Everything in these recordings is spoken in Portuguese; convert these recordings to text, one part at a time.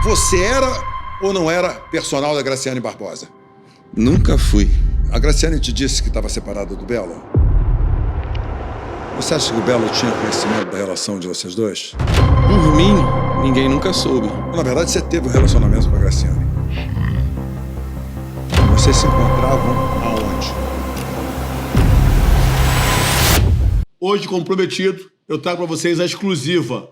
Você era ou não era personal da Graciane Barbosa? Nunca fui. A Graciane te disse que estava separada do Belo? Você acha que o Belo tinha conhecimento da relação de vocês dois? Por mim, ninguém nunca soube. Na verdade, você teve um relacionamento com a Graciane. Vocês se encontravam aonde? Hoje, como prometido, eu trago para vocês a exclusiva.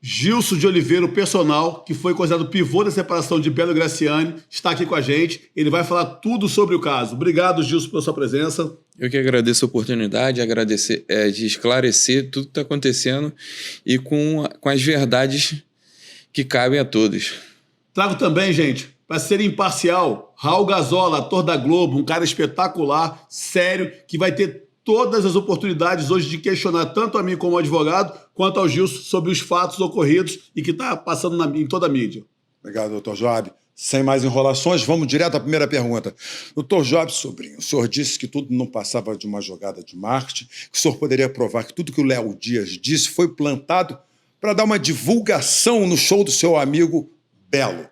Gilson de Oliveira, o personal, que foi considerado pivô da separação de Belo e Graciane, está aqui com a gente. Ele vai falar tudo sobre o caso. Obrigado, Gilson, pela sua presença. Eu que agradeço a oportunidade, de esclarecer tudo que está acontecendo e com as verdades que cabem a todos. Trago também, gente, para ser imparcial, Raul Gazola, ator da Globo, um cara espetacular, sério, que vai ter todas as oportunidades hoje de questionar tanto a mim como advogado, quanto ao Gilson sobre os fatos ocorridos e que está passando em toda a mídia. Obrigado, doutor Joab. Sem mais enrolações, vamos direto à primeira pergunta. Doutor Joab Sobrinho, o senhor disse que tudo não passava de uma jogada de marketing, que o senhor poderia provar que tudo que o Léo Dias disse foi plantado para dar uma divulgação no show do seu amigo Belo.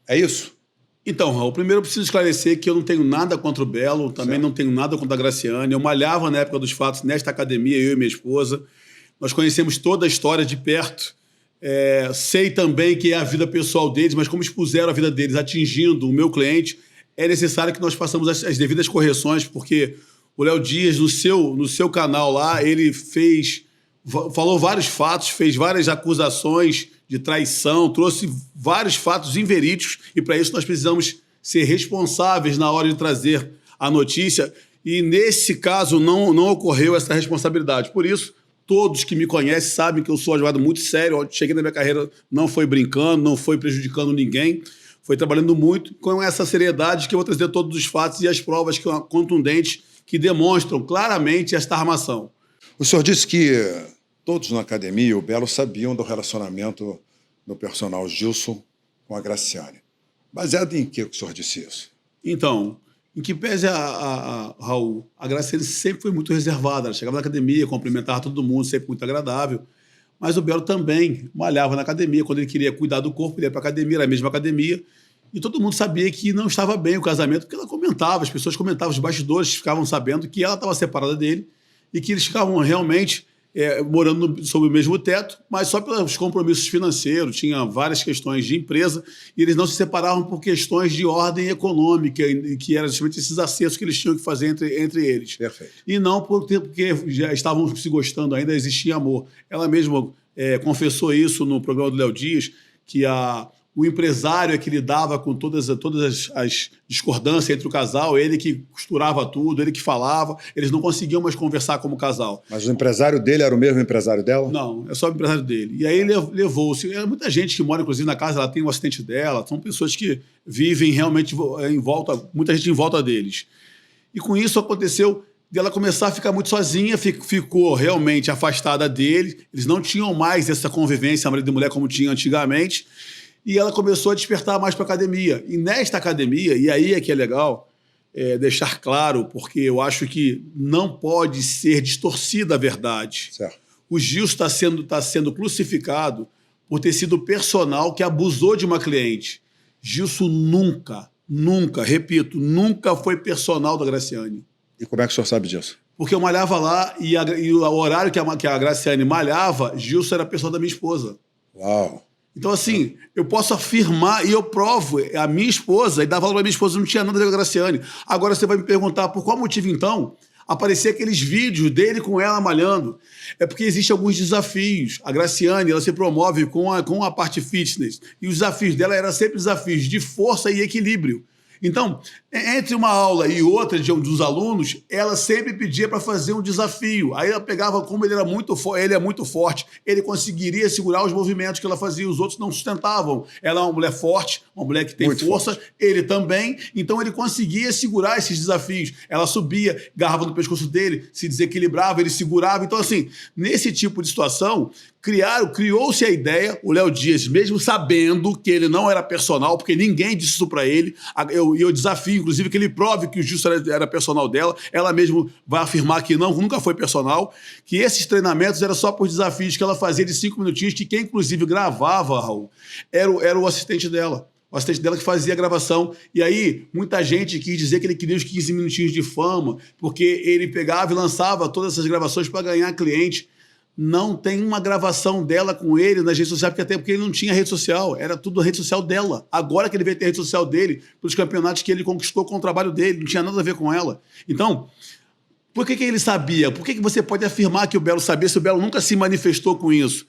É isso? Então, Raul, primeiro eu preciso esclarecer que eu não tenho nada contra o Belo, também não tenho nada contra a Graciane. Eu malhava na época dos fatos nesta academia, eu e minha esposa. Nós conhecemos toda a história de perto. Sei também que é a vida pessoal deles, mas como expuseram a vida deles atingindo o meu cliente, é necessário que nós façamos as devidas correções, porque o Léo Dias, no seu canal lá, ele falou vários fatos, fez várias acusações de traição, trouxe vários fatos inverídicos e para isso nós precisamos ser responsáveis na hora de trazer a notícia e nesse caso não ocorreu essa responsabilidade. Por isso, todos que me conhecem sabem que eu sou um advogado muito sério, eu cheguei na minha carreira, não foi brincando, não foi prejudicando ninguém, foi trabalhando muito com essa seriedade que eu vou trazer todos os fatos e as provas contundentes que demonstram claramente esta armação. O senhor disse que todos na academia, o Belo, sabiam do relacionamento do personal Gilson com a Graciane. Baseado em que o senhor disse isso? Então, em que pese Raul, a Graciane sempre foi muito reservada. Ela chegava na academia, cumprimentava todo mundo, sempre muito agradável. Mas o Belo também malhava na academia. Quando ele queria cuidar do corpo, ele ia para a academia, era a mesma academia. E todo mundo sabia que não estava bem o casamento, porque ela comentava, as pessoas comentavam, os bastidores ficavam sabendo que ela estava separada dele e que eles ficavam realmente morando sob o mesmo teto, mas só pelos compromissos financeiros, tinha várias questões de empresa, e eles não se separavam por questões de ordem econômica, que eram justamente esses acertos que eles tinham que fazer entre eles. Perfeito. E não porque já estavam se gostando, ainda existia amor. Ela mesma confessou isso no programa do Léo Dias, que o empresário é que lidava com todas as discordâncias entre o casal, ele que costurava tudo, ele que falava, eles não conseguiam mais conversar como casal. Mas o empresário dele era o mesmo empresário dela? Não, é só o empresário dele. E aí levou-se. Muita gente que mora, inclusive, na casa, ela tem um assistente dela, são pessoas que vivem realmente em volta, muita gente em volta deles. E com isso aconteceu dela começar a ficar muito sozinha, ficou realmente afastada dele, eles não tinham mais essa convivência marido e mulher como tinha antigamente, e ela começou a despertar mais para a academia. E nesta academia, e aí é que é legal deixar claro, porque eu acho que não pode ser distorcida a verdade. Certo. O Gilson está sendo crucificado por ter sido personal que abusou de uma cliente. Gilson nunca, repito, nunca foi personal da Graciane. E como é que o senhor sabe disso? Porque eu malhava lá e o horário que a Graciane malhava, Gilson era personal da minha esposa. Uau! Então, assim, eu posso afirmar e eu provo a minha esposa, e dar valor à minha esposa, não tinha nada a ver com a Graciane. Agora você vai me perguntar por qual motivo, então, aparecer aqueles vídeos dele com ela malhando. É porque existem alguns desafios. A Graciane, ela se promove com a parte fitness. E os desafios dela eram sempre desafios de força e equilíbrio. Então, entre uma aula e outra dos alunos, ela sempre pedia para fazer um desafio. Aí ela pegava, como ele é muito forte, ele conseguiria segurar os movimentos que ela fazia, os outros não sustentavam. Ela é uma mulher forte, uma mulher que tem muito força, forte. Ele também, então ele conseguia segurar esses desafios. Ela subia, agarrava no pescoço dele, se desequilibrava, ele segurava. Então, assim, nesse tipo de situação, criou-se a ideia, o Léo Dias, mesmo sabendo que ele não era personal, porque ninguém disse isso para ele, eu desafio, inclusive, que ele prove que o Gilson era personal dela. Ela mesmo vai afirmar que não, nunca foi personal, que esses treinamentos eram só por desafios que ela fazia de 5 minutinhos, que quem, inclusive, gravava, Raul, era o assistente dela. O assistente dela que fazia a gravação. E aí, muita gente quis dizer que ele queria os 15 minutinhos de fama, porque ele pegava e lançava todas essas gravações para ganhar cliente. Não tem uma gravação dela com ele nas redes sociais, porque ele não tinha rede social. Era tudo a rede social dela. Agora que ele veio ter a rede social dele, pelos campeonatos que ele conquistou com o trabalho dele, não tinha nada a ver com ela. Então, por que ele sabia? Por que você pode afirmar que o Belo sabia se o Belo nunca se manifestou com isso?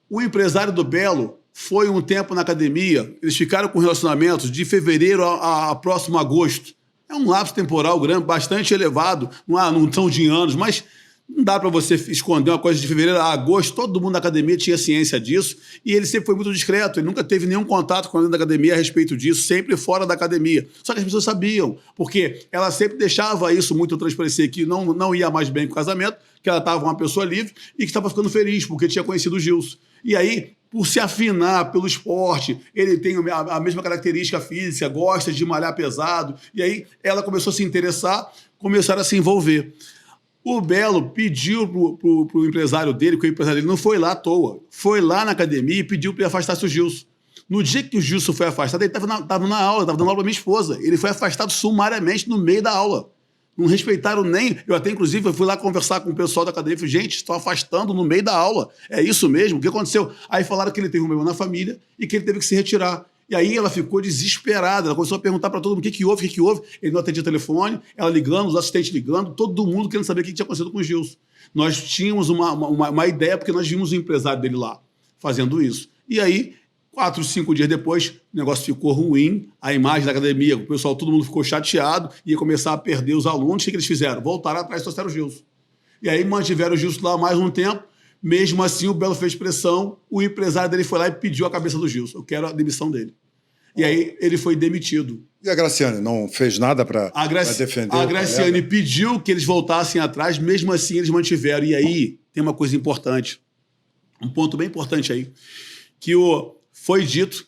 O empresário do Belo foi um tempo na academia, eles ficaram com relacionamentos de fevereiro a próximo agosto. É um lapso temporal grande, bastante elevado, não são de anos, mas não dá para você esconder uma coisa de fevereiro a agosto. Todo mundo da academia tinha ciência disso e ele sempre foi muito discreto. Ele nunca teve nenhum contato com alguém da academia a respeito disso, sempre fora da academia. Só que as pessoas sabiam, porque ela sempre deixava isso muito transparecer, que não ia mais bem com o casamento, que ela estava uma pessoa livre e que estava ficando feliz, porque tinha conhecido o Gilson. E aí, por se afinar pelo esporte, ele tem a mesma característica física, gosta de malhar pesado, e aí ela começou a se interessar, começaram a se envolver. O Belo pediu pro empresário dele, que o empresário dele não foi lá à toa, foi lá na academia e pediu para ele afastasse o Gilson. No dia que o Gilson foi afastado, ele estava na aula, estava dando aula para minha esposa. Ele foi afastado sumariamente no meio da aula. Não respeitaram nem... Eu até, inclusive, fui lá conversar com o pessoal da academia e falei, gente, estão afastando no meio da aula. É isso mesmo? O que aconteceu? Aí falaram que ele teve um problema na família e que ele teve que se retirar. E aí ela ficou desesperada, ela começou a perguntar para todo mundo o que houve. Ele não atendia o telefone, ela ligando, os assistentes ligando, todo mundo querendo saber o que tinha acontecido com o Gilson. Nós tínhamos uma ideia, porque nós vimos o empresário dele lá fazendo isso. E aí, 4, 5 dias depois, o negócio ficou ruim, a imagem da academia, o pessoal, todo mundo ficou chateado, ia começar a perder os alunos. O que eles fizeram? Voltaram atrás e trouxeram o Gilson. E aí mantiveram o Gilson lá mais um tempo. Mesmo assim, o Belo fez pressão, o empresário dele foi lá e pediu a cabeça do Gilson. Eu quero a demissão dele. E aí ele foi demitido. E a Graciane não fez nada para defender? A Graciane pediu que eles voltassem atrás, mesmo assim eles mantiveram. E aí tem uma coisa importante, um ponto bem importante aí, que foi dito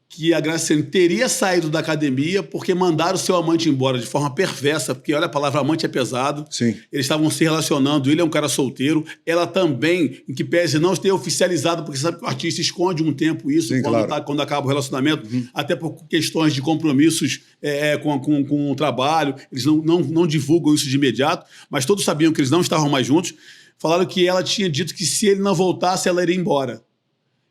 que a Graciane teria saído da academia porque mandaram o seu amante embora de forma perversa, porque, olha, a palavra amante é pesado. Sim. Eles estavam se relacionando, ele é um cara solteiro, ela também, em que pese não ter oficializado, porque sabe que o artista esconde um tempo isso. Sim, quando acaba o relacionamento, até por questões de compromissos com o trabalho, eles não divulgam isso de imediato, mas todos sabiam que eles não estavam mais juntos. Falaram que ela tinha dito que se ele não voltasse, ela iria embora.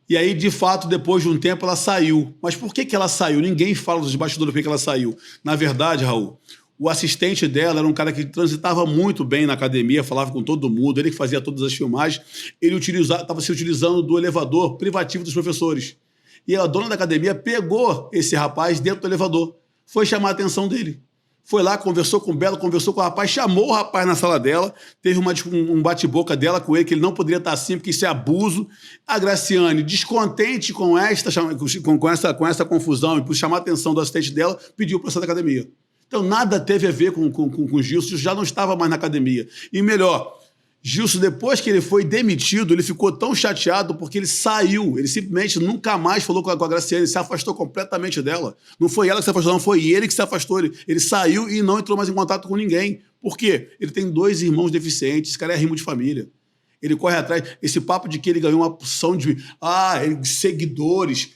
E aí, de fato, depois de um tempo, ela saiu. Mas por que ela saiu? Ninguém fala dos bastidores por que ela saiu. Na verdade, Raul, o assistente dela era um cara que transitava muito bem na academia, falava com todo mundo, ele que fazia todas as filmagens. Ele estava se utilizando do elevador privativo dos professores. E a dona da academia pegou esse rapaz dentro do elevador. Foi chamar a atenção dele. Foi lá, conversou com o Belo, conversou com o rapaz, chamou o rapaz na sala dela, teve um bate-boca dela com ele, que ele não poderia estar assim, porque isso é abuso. A Graciane, descontente com essa confusão e por chamar a atenção do assistente dela, pediu para sair da academia. Então, nada teve a ver com o Gilson, já não estava mais na academia. E melhor, Gilson, depois que ele foi demitido, ele ficou tão chateado porque ele saiu. Ele simplesmente nunca mais falou com a Graciane, se afastou completamente dela. Não foi ela que se afastou, não, foi ele que se afastou. Ele saiu e não entrou mais em contato com ninguém. Por quê? Ele tem 2 irmãos deficientes, esse cara é rimo de família. Ele corre atrás, esse papo de que ele ganhou uma porção de seguidores,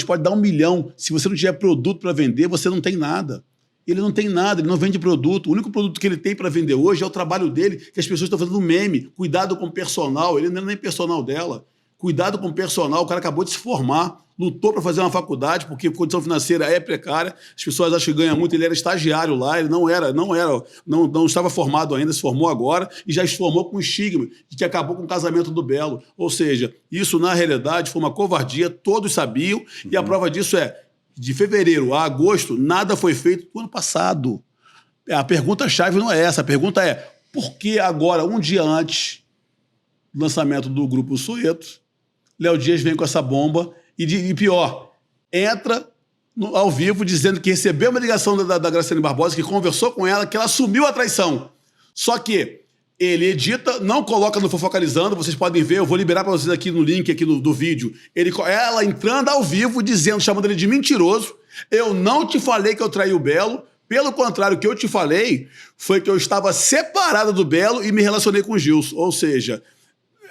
pode dar 1 milhão. Se você não tiver produto para vender, você não tem nada. Ele não tem nada, ele não vende produto. O único produto que ele tem para vender hoje é o trabalho dele, que as pessoas estão fazendo meme. Cuidado com o personal, ele não é nem personal dela. Cuidado com o personal, o cara acabou de se formar, lutou para fazer uma faculdade, porque a condição financeira é precária, as pessoas acham que ganha muito, ele era estagiário lá, ele não estava formado ainda, se formou agora e já se formou com o estigma de que acabou com o casamento do Belo. Ou seja, isso na realidade foi uma covardia, todos sabiam, e a prova disso é de fevereiro a agosto, nada foi feito no ano passado. A pergunta-chave não é essa. A pergunta é, por que agora, um dia antes do lançamento do Grupo Soeto, Léo Dias vem com essa bomba e pior, entra ao vivo dizendo que recebeu uma ligação da Graciane Barbosa, que conversou com ela, que ela assumiu a traição. Só que ele edita, não coloca no Fofocalizando, vocês podem ver, eu vou liberar para vocês aqui no link aqui do vídeo. Ela entrando ao vivo, chamando ele de mentiroso. Eu não te falei que eu traí o Belo. Pelo contrário, o que eu te falei foi que eu estava separado do Belo e me relacionei com o Gilson. Ou seja,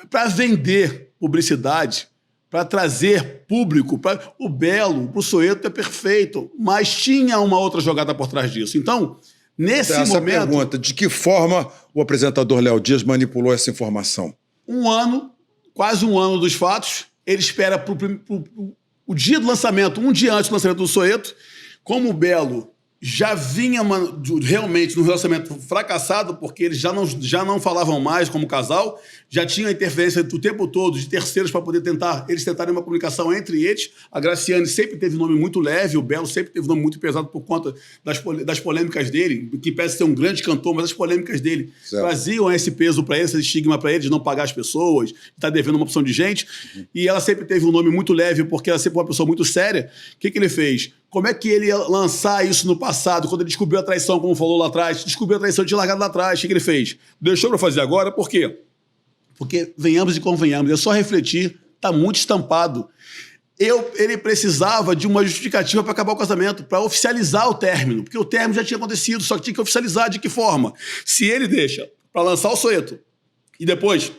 para vender publicidade, para trazer público, o Belo, o Soeto é perfeito, mas tinha uma outra jogada por trás disso. Então, nesse essa momento... pergunta, de que forma o apresentador Léo Dias manipulou essa informação? Quase um ano dos fatos, ele espera o dia do lançamento, um dia antes do lançamento do Soeto, como o Belo já vinha realmente num relacionamento fracassado, porque eles já não falavam mais como casal, já tinha a interferência o tempo todo de terceiros para poder eles tentarem uma comunicação entre eles. A Graciane sempre teve um nome muito leve, o Belo sempre teve um nome muito pesado por conta das polêmicas dele, que parece ser um grande cantor, mas as polêmicas dele traziam esse peso para eles, esse estigma para eles de não pagar as pessoas, de estar devendo uma opção de gente. E ela sempre teve um nome muito leve, porque ela sempre foi uma pessoa muito séria. O que ele fez? Como é que ele ia lançar isso no passado, quando ele descobriu a traição, como falou lá atrás? Descobriu a traição, tinha largado lá atrás. O que ele fez? Deixou para fazer agora, por quê? Porque, venhamos e convenhamos, é só refletir, está muito estampado. Ele precisava de uma justificativa para acabar o casamento, para oficializar o término, porque o término já tinha acontecido, só que tinha que oficializar de que forma? Se ele deixa para lançar o Soeto e depois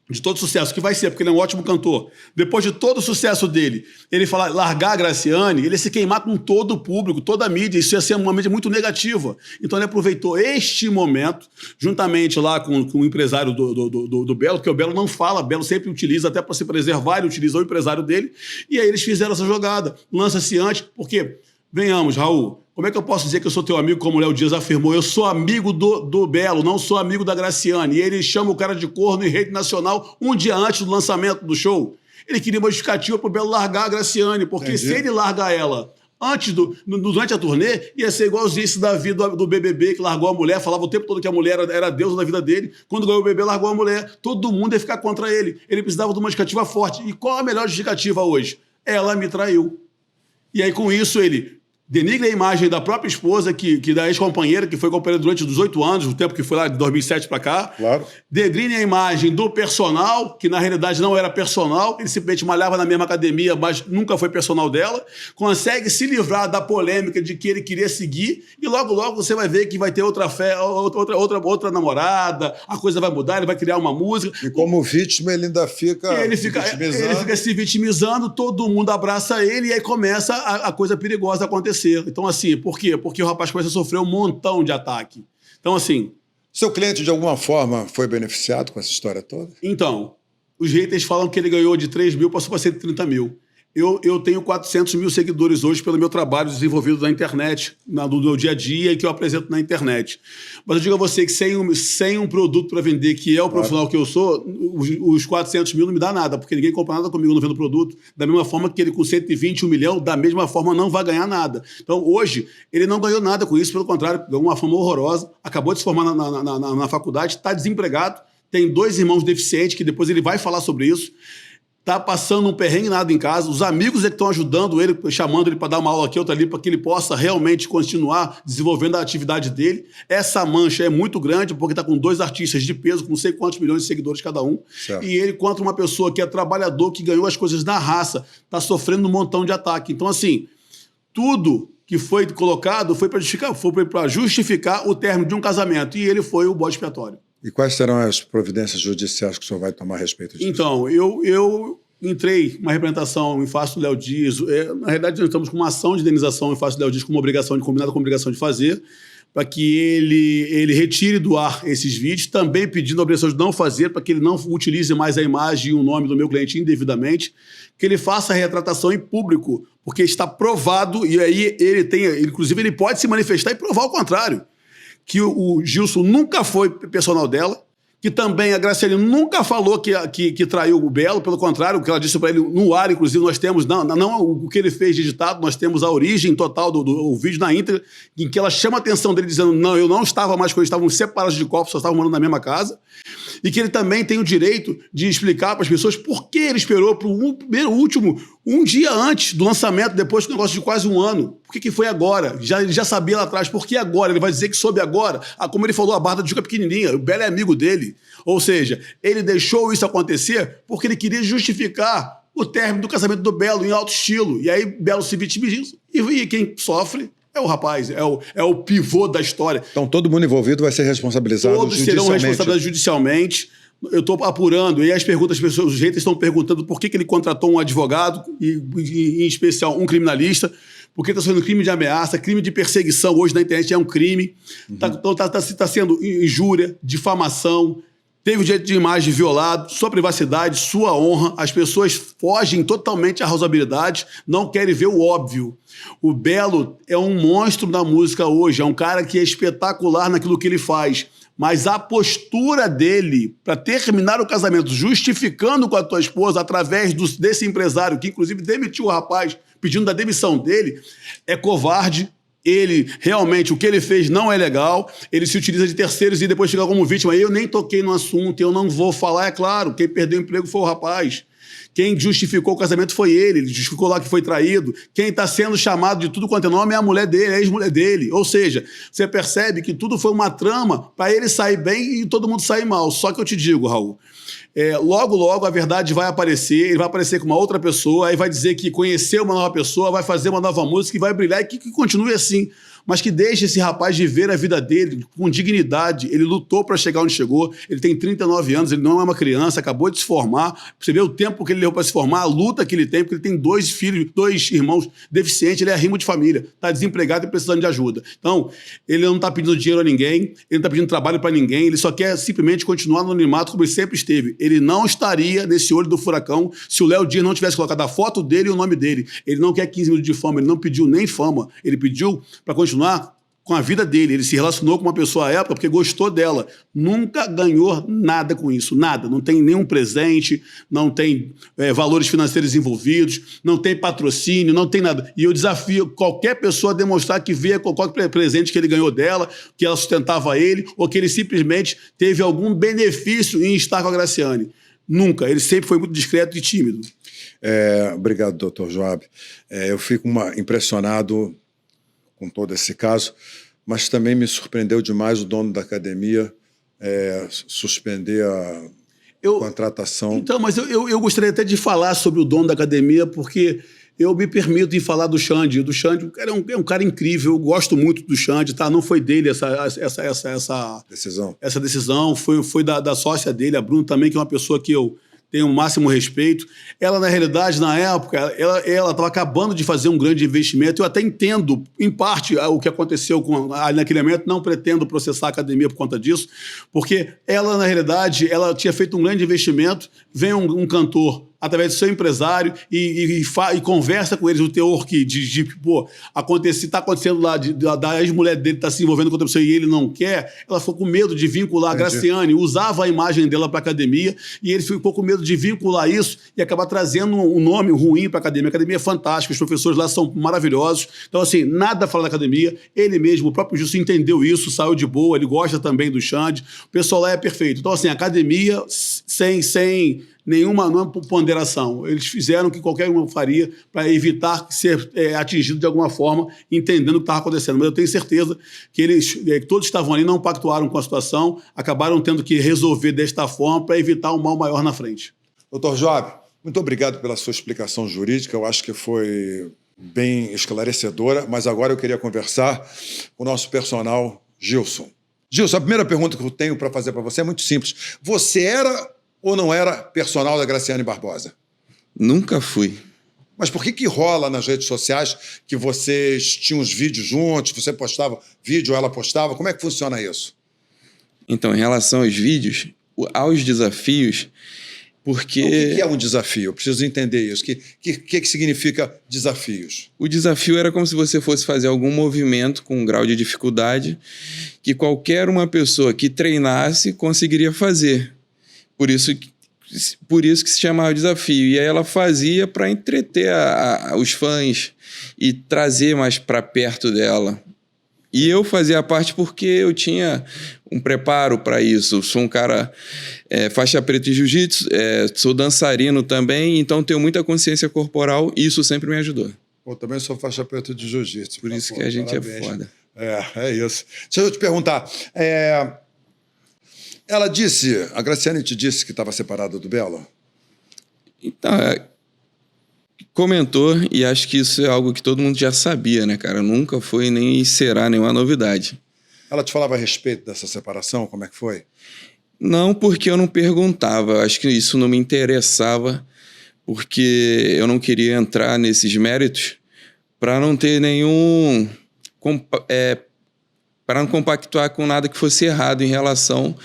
de todo sucesso, que vai ser, porque ele é um ótimo cantor, depois de todo o sucesso dele, ele falar, largar a Graciane, ele ia se queimar com todo o público, toda a mídia, isso ia ser uma mídia muito negativa. Então ele aproveitou este momento, juntamente lá com o empresário do Belo, porque o Belo não fala, o Belo sempre utiliza, até para se preservar, ele utiliza o empresário dele, e aí eles fizeram essa jogada. Lança-se antes, porque, venhamos, Raul, como é que eu posso dizer que eu sou teu amigo, como o Léo Dias afirmou? Eu sou amigo do Belo, não sou amigo da Graciane. E ele chama o cara de corno em rede nacional um dia antes do lançamento do show. Ele queria uma justificativa para o Belo largar a Graciane, porque se ele largar ela durante a turnê, ia ser igualzinho esse Davi do BBB, que largou a mulher, falava o tempo todo que a mulher era a deusa da vida dele. Quando ganhou o bebê, largou a mulher. Todo mundo ia ficar contra ele. Ele precisava de uma justificativa forte. E qual a melhor justificativa hoje? Ela me traiu. E aí, com isso, ele denigra a imagem da própria esposa, da ex-companheira, que foi companheira durante 18 anos, o tempo que foi lá de 2007 para cá. Claro. Degrina a imagem do personal, que na realidade não era personal, ele simplesmente malhava na mesma academia, mas nunca foi personal dela. Consegue se livrar da polêmica de que ele queria seguir, e logo, logo você vai ver que vai ter outra namorada, a coisa vai mudar, ele vai criar uma música. E como vítima, ele ainda fica vitimizando. Ele fica se vitimizando, todo mundo abraça ele, e aí começa a coisa perigosa a acontecer. Então, assim, por quê? Porque o rapaz começa a sofrer um montão de ataque. Então, assim... Seu cliente, de alguma forma, foi beneficiado com essa história toda? Então, os haters falam que ele ganhou de 3 mil, passou para 130 mil. Eu tenho 400 mil seguidores hoje pelo meu trabalho desenvolvido na internet, do meu dia a dia e que eu apresento na internet. Mas eu digo a você que sem um produto para vender, que é o profissional que eu sou, os 400 mil não me dá nada, porque ninguém compra nada comigo não vendo produto. Da mesma forma que ele com 120, 1 milhão, da mesma forma não vai ganhar nada. Então hoje ele não ganhou nada com isso, pelo contrário, ganhou uma fama horrorosa, acabou de se formar na faculdade, está desempregado, tem 2 irmãos deficientes, que depois ele vai falar sobre isso. Tá passando um perrengue nada em casa, os amigos é que estão ajudando ele, chamando ele para dar uma aula aqui, outra ali, para que ele possa realmente continuar desenvolvendo a atividade dele. Essa mancha é muito grande, porque está com 2 artistas de peso, com não sei quantos milhões de seguidores cada um, certo. E ele contra uma pessoa que é trabalhador, que ganhou as coisas na raça, está sofrendo um montão de ataque. Então, assim, tudo que foi colocado foi para justificar o término de um casamento, e ele foi o bode expiatório. E quais serão as providências judiciais que o senhor vai tomar a respeito disso? Então, eu entrei uma representação em face do Léo Dias. Na realidade, nós estamos com uma ação de indenização em face do Léo Dias, combinada com obrigação de fazer, para que ele retire do ar esses vídeos, também pedindo a obrigação de não fazer, para que ele não utilize mais a imagem e o nome do meu cliente indevidamente, que ele faça a retratação em público, porque está provado, e aí inclusive ele pode se manifestar e provar o contrário, que o Gilson nunca foi personal dela, que também a Graciane nunca falou que traiu o Belo, pelo contrário, o que ela disse para ele no ar, inclusive nós temos, não o que ele fez digitado, nós temos a origem total do vídeo na íntegra, em que ela chama a atenção dele dizendo, não, eu não estava mais com eles, estavam separados de corpos, só estavam morando na mesma casa, e que ele também tem o direito de explicar para as pessoas por que ele esperou para um dia antes do lançamento, depois do negócio de quase um ano. Por que foi agora? Ele já sabia lá atrás. Por que agora? Ele vai dizer que soube agora. Como ele falou, a barra do Juca é pequenininha. O Belo é amigo dele. Ou seja, ele deixou isso acontecer porque ele queria justificar o término do casamento do Belo em alto estilo. E aí Belo se vitimiza e quem sofre é o rapaz, é o pivô da história. Então todo mundo envolvido vai ser responsabilizado Todos judicialmente. serão responsabilizados judicialmente. Eu estou apurando, e as perguntas, as pessoas, os haters estão perguntando por que ele contratou um advogado, e em especial um criminalista, porque está sendo crime de ameaça, crime de perseguição, hoje na internet é um crime. Então está sendo injúria, difamação, teve o direito de imagem violado, sua privacidade, sua honra. As pessoas fogem totalmente à razoabilidade, não querem ver o óbvio. O Belo é um monstro da música hoje, é um cara que é espetacular naquilo que ele faz. Mas a postura dele para terminar o casamento, justificando com a tua esposa, através desse empresário, que inclusive demitiu o rapaz, pedindo da demissão dele, é covarde. Ele, realmente, o que ele fez não é legal, ele se utiliza de terceiros e depois fica como vítima. Eu nem toquei no assunto, eu não vou falar, é claro, quem perdeu o emprego foi o rapaz. Quem justificou o casamento foi ele justificou lá que foi traído. Quem está sendo chamado de tudo quanto é nome é a mulher dele, a ex-mulher dele. Ou seja, você percebe que tudo foi uma trama para ele sair bem e todo mundo sair mal. Só que eu te digo, Raul, logo, logo a verdade vai aparecer, ele vai aparecer com uma outra pessoa, aí vai dizer que conheceu uma nova pessoa, vai fazer uma nova música e vai brilhar, e que continue assim. Mas que deixe esse rapaz viver a vida dele com dignidade. Ele lutou para chegar onde chegou, ele tem 39 anos, ele não é uma criança, acabou de se formar. Você vê o tempo que ele levou para se formar, a luta que ele tem, porque ele tem 2 filhos, 2 irmãos deficientes, ele é arrimo de família, está desempregado e precisando de ajuda. Então, ele não está pedindo dinheiro a ninguém, ele não está pedindo trabalho para ninguém, ele só quer simplesmente continuar no anonimato como ele sempre esteve. Ele não estaria nesse olho do furacão se o Léo Dias não tivesse colocado a foto dele e o nome dele. Ele não quer 15 minutos de fama, ele não pediu nem fama, ele pediu para continuar com a vida dele. Ele se relacionou com uma pessoa à época porque gostou dela. Nunca ganhou nada com isso, nada. Não tem nenhum presente, não tem valores financeiros envolvidos, não tem patrocínio, não tem nada. E eu desafio qualquer pessoa a demonstrar que vê qualquer presente que ele ganhou dela, que ela sustentava ele, ou que ele simplesmente teve algum benefício em estar com a Graciane. Nunca. Ele sempre foi muito discreto e tímido. Obrigado, doutor Joab. Eu fico impressionado com todo esse caso, mas também me surpreendeu demais o dono da academia suspender a contratação. Então, mas eu gostaria até de falar sobre o dono da academia, porque eu me permito em falar do Xande. Do Xande, é um cara incrível, eu gosto muito do Xande, tá? Não foi dele essa decisão. Essa decisão foi da sócia dele, a Bruna também, que é uma pessoa que eu tenho o máximo respeito. Ela, na realidade, na época, ela estava acabando de fazer um grande investimento. Eu até entendo, em parte, o que aconteceu naquele momento. Não pretendo processar a academia por conta disso, porque ela, na realidade, ela tinha feito um grande investimento. Vem um cantor através do seu empresário e conversa com eles o teor que está acontecendo lá, da ex-mulher dele está se envolvendo com outra pessoa e ele não quer. Ela ficou com medo de vincular a Graciane, usava a imagem dela para a academia e ele ficou com medo de vincular isso e acabar trazendo um nome ruim para a academia. A academia é fantástica, os professores lá são maravilhosos. Então, assim, nada a falar da academia. Ele mesmo, o próprio Justo, entendeu isso, saiu de boa, ele gosta também do Xande. O pessoal lá é perfeito. Então, assim, a academia sem nenhuma ponderação. Eles fizeram o que qualquer um faria para evitar ser atingido de alguma forma, entendendo o que estava acontecendo. Mas eu tenho certeza que eles, todos estavam ali, não pactuaram com a situação, acabaram tendo que resolver desta forma para evitar um mal maior na frente. Doutor Joab, muito obrigado pela sua explicação jurídica. Eu acho que foi bem esclarecedora, mas agora eu queria conversar com o nosso personal, Gilson. Gilson, a primeira pergunta que eu tenho para fazer para você é muito simples. Você era ou não era personal da Graciane Barbosa? Nunca fui. Mas por que rola nas redes sociais que vocês tinham os vídeos juntos, você postava vídeo, ela postava? Como é que funciona isso? Então, em relação aos vídeos, aos desafios, porque... O que é um desafio? Eu preciso entender isso. O que significa desafios? O desafio era como se você fosse fazer algum movimento com um grau de dificuldade que qualquer uma pessoa que treinasse conseguiria fazer. Por isso que se chamava desafio. E aí ela fazia para entreter os fãs e trazer mais para perto dela. E eu fazia a parte porque eu tinha um preparo para isso. Eu sou um cara faixa preta em jiu-jitsu, sou dançarino também, então tenho muita consciência corporal e isso sempre me ajudou. Eu também sou faixa preta de jiu-jitsu. Por isso que a gente parabéns. É foda. É isso. Deixa eu te perguntar. A Graciane te disse que estava separada do Belo? Então, Comentou, e acho que isso é algo que todo mundo já sabia, né, cara? Nunca foi nem será nenhuma novidade. Ela te falava a respeito dessa separação? Como é que foi? Não porque eu não perguntava, acho que isso não me interessava, porque eu não queria entrar nesses méritos para não ter nenhum... para não compactuar com nada que fosse errado em relação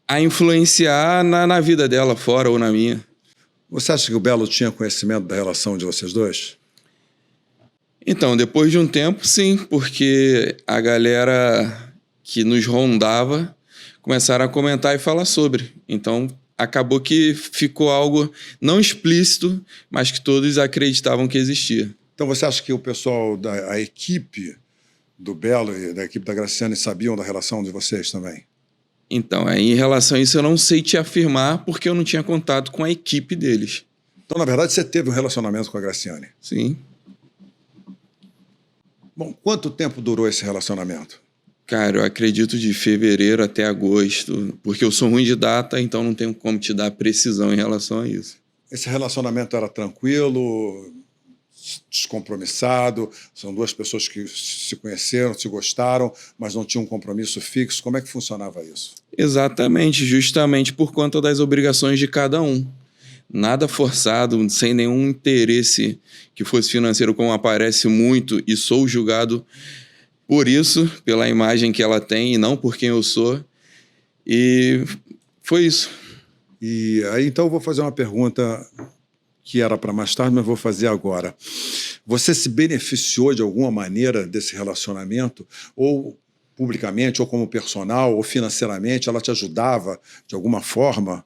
a influenciar na vida dela, fora ou na minha. Você acha que o Belo tinha conhecimento da relação de vocês dois? Então, depois de um tempo, sim, porque a galera que nos rondava começaram a comentar e falar sobre. Então, acabou que ficou algo não explícito, mas que todos acreditavam que existia. Então você acha que o pessoal a equipe do Belo e da equipe da Graciane sabiam da relação de vocês também? Então, em relação a isso, eu não sei te afirmar porque eu não tinha contato com a equipe deles. Então, na verdade, você teve um relacionamento com a Graciane? Sim. Bom, quanto tempo durou esse relacionamento? Cara, eu acredito de fevereiro até agosto, porque eu sou ruim de data, então não tenho como te dar precisão em relação a isso. Esse relacionamento era tranquilo, descompromissado? São duas pessoas que se conheceram, se gostaram, mas não tinham um compromisso fixo. Como é que funcionava isso? Exatamente, justamente por conta das obrigações de cada um. Nada forçado, sem nenhum interesse que fosse financeiro, como aparece muito, e sou julgado por isso, pela imagem que ela tem e não por quem eu sou. E foi isso. E aí, então, eu vou fazer uma pergunta que era para mais tarde, mas vou fazer agora. Você se beneficiou de alguma maneira desse relacionamento, ou publicamente, ou como personal, ou financeiramente? Ela te ajudava de alguma forma?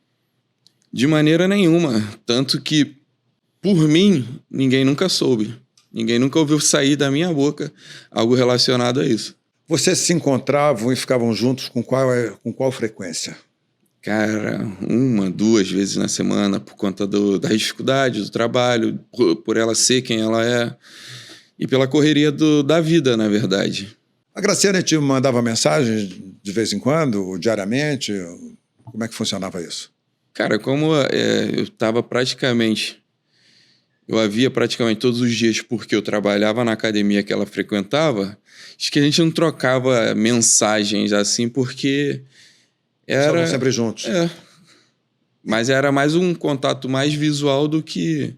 De maneira nenhuma. Tanto que, por mim, ninguém nunca soube. Ninguém nunca ouviu sair da minha boca algo relacionado a isso. Vocês se encontravam e ficavam juntos com qual frequência? Cara, 1, 2 vezes na semana, por conta das dificuldades do trabalho, por ela ser quem ela é, e pela correria da vida, na verdade. A Graciane te mandava mensagens de vez em quando, diariamente? Como é que funcionava isso? Cara, como eu havia praticamente todos os dias, porque eu trabalhava na academia que ela frequentava, acho que a gente não trocava mensagens assim, porque estavam sempre juntos. Mas era mais um contato mais visual do que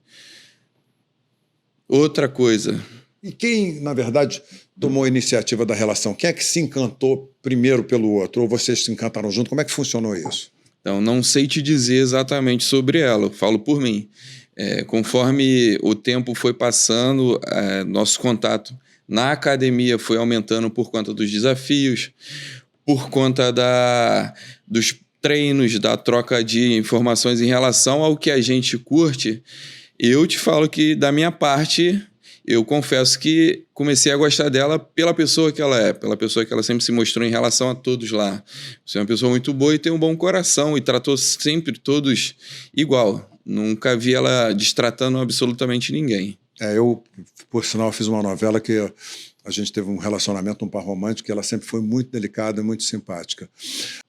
outra coisa. E quem, na verdade, tomou a iniciativa da relação? Quem é que se encantou primeiro pelo outro? Ou vocês se encantaram junto? Como é que funcionou isso? Então, não sei te dizer exatamente sobre ela, eu falo por mim. Conforme o tempo foi passando, nosso contato na academia foi aumentando por conta dos desafios, por conta dos treinos, da troca de informações em relação ao que a gente curte. Eu te falo que, da minha parte, eu confesso que comecei a gostar dela pela pessoa que ela é, pela pessoa que ela sempre se mostrou em relação a todos lá. Você é uma pessoa muito boa e tem um bom coração e tratou sempre todos igual. Nunca vi ela destratando absolutamente ninguém. Eu, por sinal, fiz uma novela que a gente teve um relacionamento, um par romântico, e ela sempre foi muito delicada e muito simpática.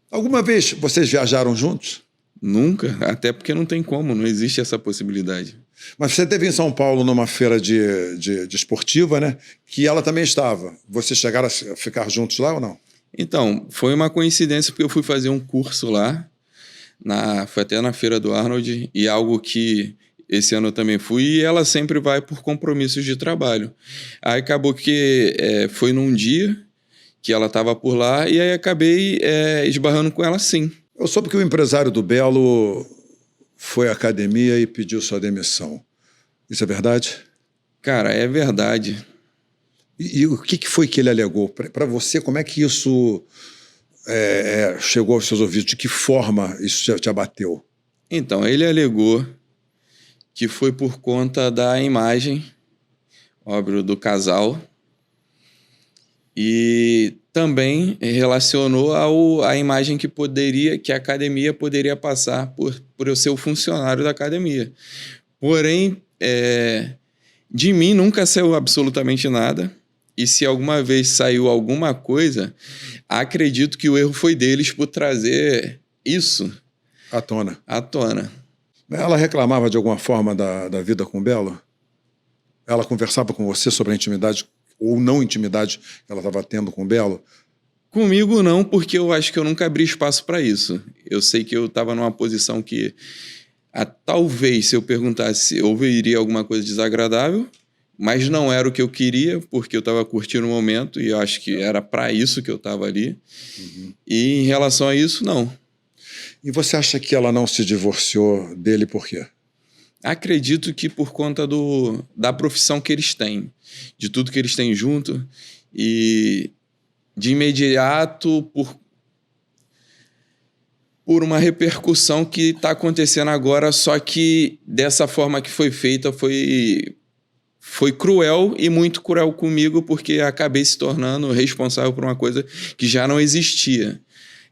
Alguma vez vocês viajaram juntos? Nunca, até porque não tem como, não existe essa possibilidade. Mas você esteve em São Paulo numa feira de esportiva, né? Que ela também estava. Vocês chegaram a ficar juntos lá ou não? Então, foi uma coincidência porque eu fui fazer um curso lá, foi até na Feira do Arnold, e algo que esse ano eu também fui, e ela sempre vai por compromissos de trabalho. Aí acabou que foi num dia que ela estava por lá, e aí acabei esbarrando com ela sim. Eu soube que o empresário do Belo foi à academia e pediu sua demissão. Isso é verdade? Cara, é verdade. E o que foi que ele alegou? Para você, como é que isso chegou aos seus ouvidos? De que forma isso te abateu? Então, ele alegou que foi por conta da imagem, óbvio, do casal, e também relacionou à imagem que a academia poderia passar por eu ser o funcionário da academia. Porém, de mim nunca saiu absolutamente nada, e se alguma vez saiu alguma coisa, acredito que o erro foi deles por trazer isso à tona. Ela reclamava de alguma forma da vida com o Belo? Ela conversava com você sobre a intimidade ou não intimidade que ela estava tendo com o Belo? Comigo não, porque eu acho que eu nunca abri espaço para isso. Eu sei que eu estava numa posição que talvez se eu perguntasse eu ouviria alguma coisa desagradável, mas não era o que eu queria, porque eu estava curtindo o momento e eu acho que era para isso que eu estava ali. E em relação a isso, não. E você acha que ela não se divorciou dele por quê? Acredito que por conta da profissão que eles têm, de tudo que eles têm junto, e de imediato por uma repercussão que está acontecendo agora, só que dessa forma que foi feita foi cruel e muito cruel comigo, porque acabei se tornando responsável por uma coisa que já não existia.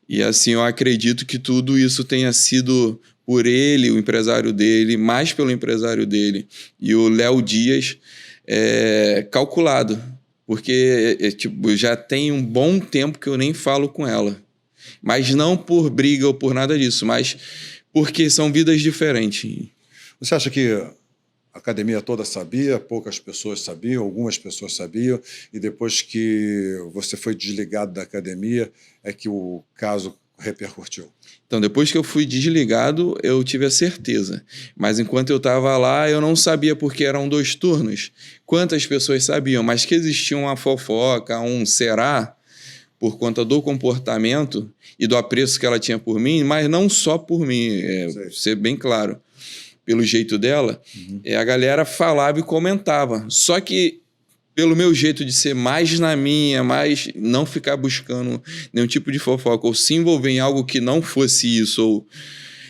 E assim, eu acredito que tudo isso tenha sido por ele, o empresário dele, mais pelo empresário dele e o Léo Dias, calculado. Porque tipo, já tem um bom tempo que eu nem falo com ela. Mas não por briga ou por nada disso, mas porque são vidas diferentes. Você acha que a academia toda sabia, poucas pessoas sabiam, algumas pessoas sabiam, e depois que você foi desligado da academia é que o caso repercutiu? Então, depois que eu fui desligado, eu tive a certeza. Mas enquanto eu estava lá, eu não sabia, porque eram 2 turnos. Quantas pessoas sabiam, mas que existia uma fofoca, um será, por conta do comportamento e do apreço que ela tinha por mim, mas não só por mim, ser bem claro. Pelo jeito dela, a galera falava e comentava. Só que, pelo meu jeito de ser mais na minha, mais não ficar buscando nenhum tipo de fofoca, ou se envolver em algo que não fosse isso, ou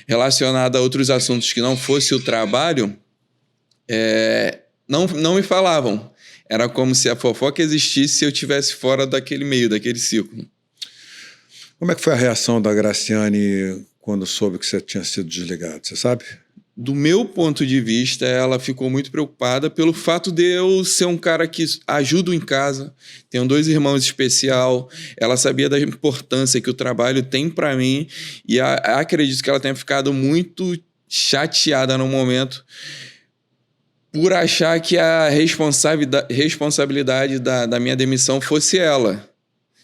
relacionado a outros assuntos que não fosse o trabalho, não me falavam. Era como se a fofoca existisse se eu estivesse fora daquele meio, daquele círculo. Como é que foi a reação da Graciane quando soube que você tinha sido desligado? Você sabe? Do meu ponto de vista, ela ficou muito preocupada pelo fato de eu ser um cara que ajudo em casa, tenho 2 irmãos especial, ela sabia da importância que o trabalho tem para mim e acredito que ela tenha ficado muito chateada no momento por achar que a responsabilidade da minha demissão fosse ela.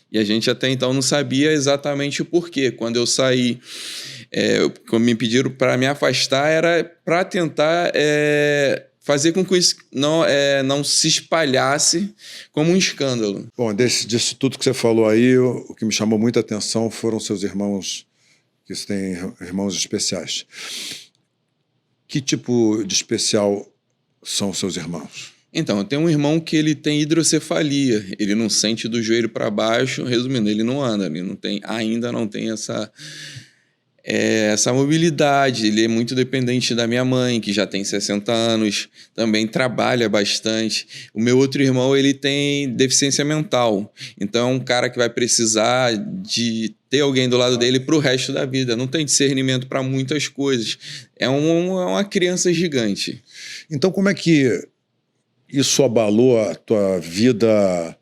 E a gente até então não sabia exatamente o porquê. Quando eu saí, quando me pediram para me afastar, era para tentar fazer com que isso não se espalhasse como um escândalo. Bom, disso tudo que você falou aí, o que me chamou muita atenção foram seus irmãos, que você tem irmãos especiais. Que tipo de especial são seus irmãos? Então, eu tenho um irmão que ele tem hidrocefalia, ele não sente do joelho para baixo, resumindo, ele não anda, ele ainda não tem essa mobilidade, ele é muito dependente da minha mãe, que já tem 60 anos, também trabalha bastante. O meu outro irmão, ele tem deficiência mental, então é um cara que vai precisar de ter alguém do lado dele para o resto da vida, não tem discernimento para muitas coisas, é uma criança gigante. Então, como é que isso abalou a tua vida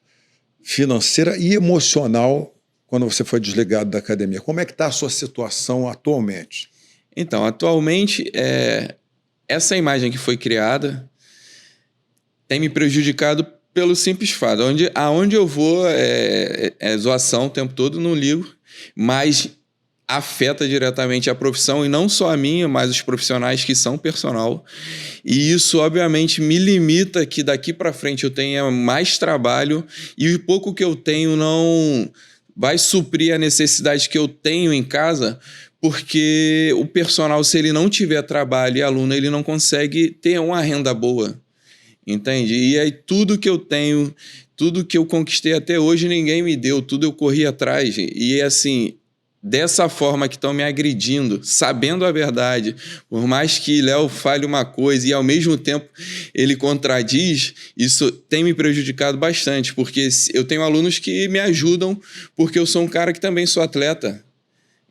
financeira e emocional quando você foi desligado da academia? Como é que está a sua situação atualmente? Então, atualmente, essa imagem que foi criada tem me prejudicado pelo simples fato. Aonde eu vou é zoação o tempo todo, não ligo, mas afeta diretamente a profissão, e não só a minha, mas os profissionais que são personal. E isso, obviamente, me limita que daqui para frente eu tenha mais trabalho e o pouco que eu tenho não vai suprir a necessidade que eu tenho em casa, porque o personal, se ele não tiver trabalho e aluno, ele não consegue ter uma renda boa, entende? E aí tudo que eu tenho, tudo que eu conquistei até hoje, ninguém me deu, tudo eu corri atrás. E assim, dessa forma que estão me agredindo, sabendo a verdade, por mais que Léo fale uma coisa e ao mesmo tempo ele contradiz, isso tem me prejudicado bastante, porque eu tenho alunos que me ajudam porque eu sou um cara que também sou atleta,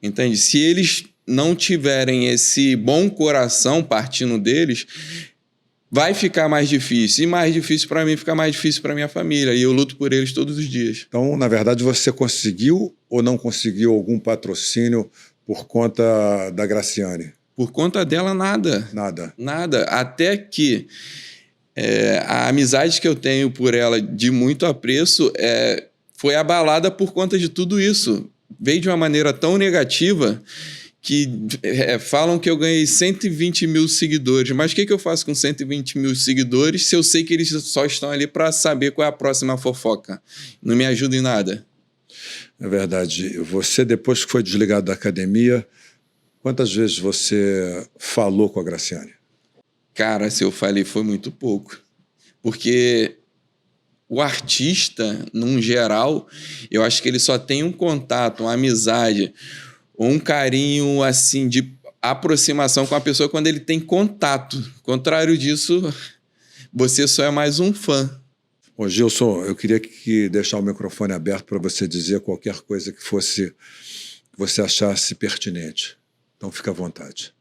entende? Se eles não tiverem esse bom coração partindo deles, vai ficar mais difícil. E mais difícil para mim, fica mais difícil para minha família. E eu luto por eles todos os dias. Então, na verdade, você conseguiu ou não conseguiu algum patrocínio por conta da Graciane? Por conta dela, nada. Nada. Nada. Até que a amizade que eu tenho por ela de muito apreço foi abalada por conta de tudo isso. Veio de uma maneira tão negativa que falam que eu ganhei 120 mil seguidores. Mas o que eu faço com 120 mil seguidores se eu sei que eles só estão ali para saber qual é a próxima fofoca? Não me ajuda em nada. É verdade. Você, depois que foi desligado da academia, quantas vezes você falou com a Graciane? Cara, se eu falei, foi muito pouco. Porque o artista, num geral, eu acho que ele só tem um contato, uma amizade, um carinho, assim, de aproximação com a pessoa quando ele tem contato. Contrário disso, você só é mais um fã. Ô, Gilson, eu queria deixar o microfone aberto para você dizer qualquer coisa que você achasse pertinente. Então, fica à vontade.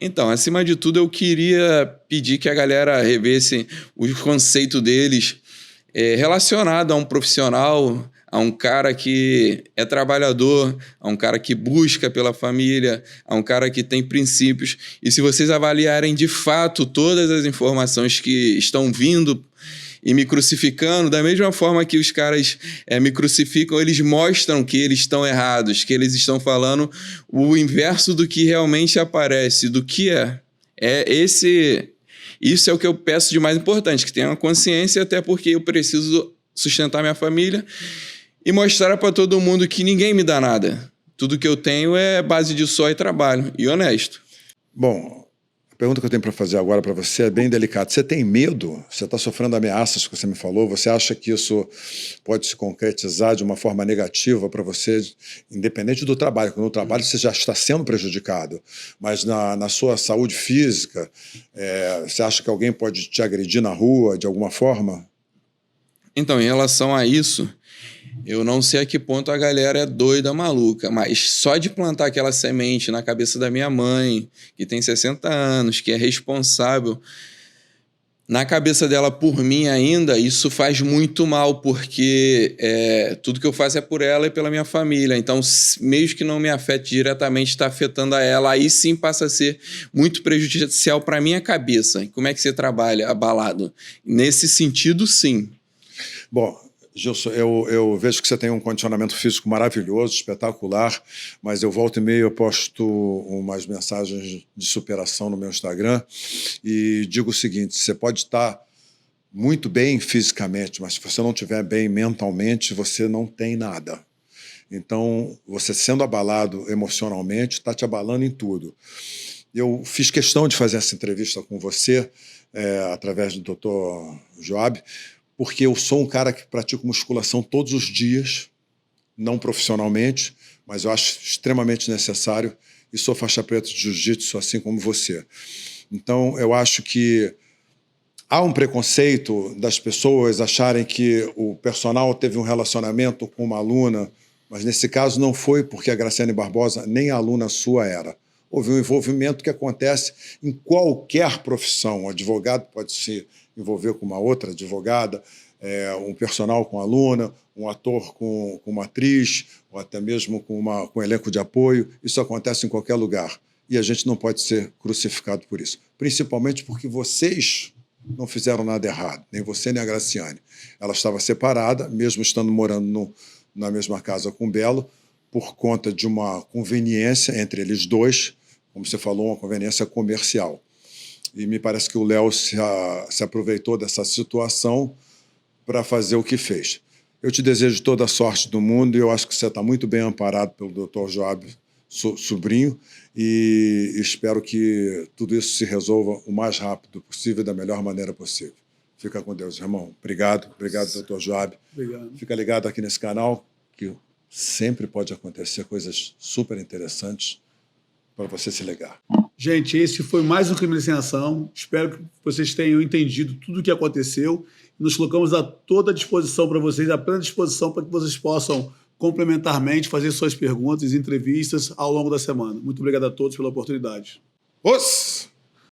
Então, acima de tudo, eu queria pedir que a galera revesse o conceito deles relacionado a um profissional, a um cara que é trabalhador, a um cara que busca pela família, a um cara que tem princípios. E se vocês avaliarem de fato todas as informações que estão vindo e me crucificando, da mesma forma que os caras me crucificam, eles mostram que eles estão errados, que eles estão falando o inverso do que realmente aparece, do que é. Isso é o que eu peço de mais importante, que tenham consciência, até porque eu preciso sustentar minha família e mostrar para todo mundo que ninguém me dá nada. Tudo que eu tenho é base de suor e trabalho, e honesto. Bom, a pergunta que eu tenho para fazer agora para você é bem delicada. Você tem medo? Você está sofrendo ameaças que você me falou? Você acha que isso pode se concretizar de uma forma negativa para você, independente do trabalho? Porque no trabalho você já está sendo prejudicado, mas na sua saúde física, você acha que alguém pode te agredir na rua de alguma forma? Então, em relação a isso, eu não sei a que ponto a galera é doida, maluca, mas só de plantar aquela semente na cabeça da minha mãe, que tem 60 anos, que é responsável, na cabeça dela por mim ainda, isso faz muito mal, porque tudo que eu faço é por ela e pela minha família. Então, mesmo que não me afete diretamente, está afetando a ela, aí sim passa a ser muito prejudicial para a minha cabeça. Como é que você trabalha abalado? Nesse sentido, sim. Bom, Gilson, eu vejo que você tem um condicionamento físico maravilhoso, espetacular, mas eu volto e meio, eu posto umas mensagens de superação no meu Instagram e digo o seguinte: você pode estar muito bem fisicamente, mas se você não estiver bem mentalmente, você não tem nada. Então, você sendo abalado emocionalmente, está te abalando em tudo. Eu fiz questão de fazer essa entrevista com você, através do Dr. Joab, porque eu sou um cara que pratico musculação todos os dias, não profissionalmente, mas eu acho extremamente necessário, e sou faixa preta de jiu-jitsu, assim como você. Então, eu acho que há um preconceito das pessoas acharem que o personal teve um relacionamento com uma aluna, mas nesse caso não foi porque a Graciane Barbosa nem a aluna sua era. Houve um envolvimento que acontece em qualquer profissão. Um advogado pode se envolver com uma outra advogada, um personal com aluna, um ator com uma atriz, ou até mesmo com um elenco de apoio. Isso acontece em qualquer lugar. E a gente não pode ser crucificado por isso. Principalmente porque vocês não fizeram nada errado, nem você nem a Graciane. Ela estava separada, mesmo estando morando na mesma casa com o Belo, por conta de uma conveniência entre eles dois, como você falou, uma conveniência comercial. E me parece que o Léo se aproveitou dessa situação para fazer o que fez. Eu te desejo toda a sorte do mundo e eu acho que você está muito bem amparado pelo Dr. Joab Sobrinho e espero que tudo isso se resolva o mais rápido possível e da melhor maneira possível. Fica com Deus, irmão. Obrigado, Dr. Joab. Obrigado. Fica ligado aqui nesse canal que sempre pode acontecer coisas super interessantes para você se ligar. Gente, esse foi mais um Crime Sem Ação. Espero que vocês tenham entendido tudo o que aconteceu. Nos colocamos a toda disposição para vocês, à plena disposição para que vocês possam complementarmente fazer suas perguntas e entrevistas ao longo da semana. Muito obrigado a todos pela oportunidade. Os!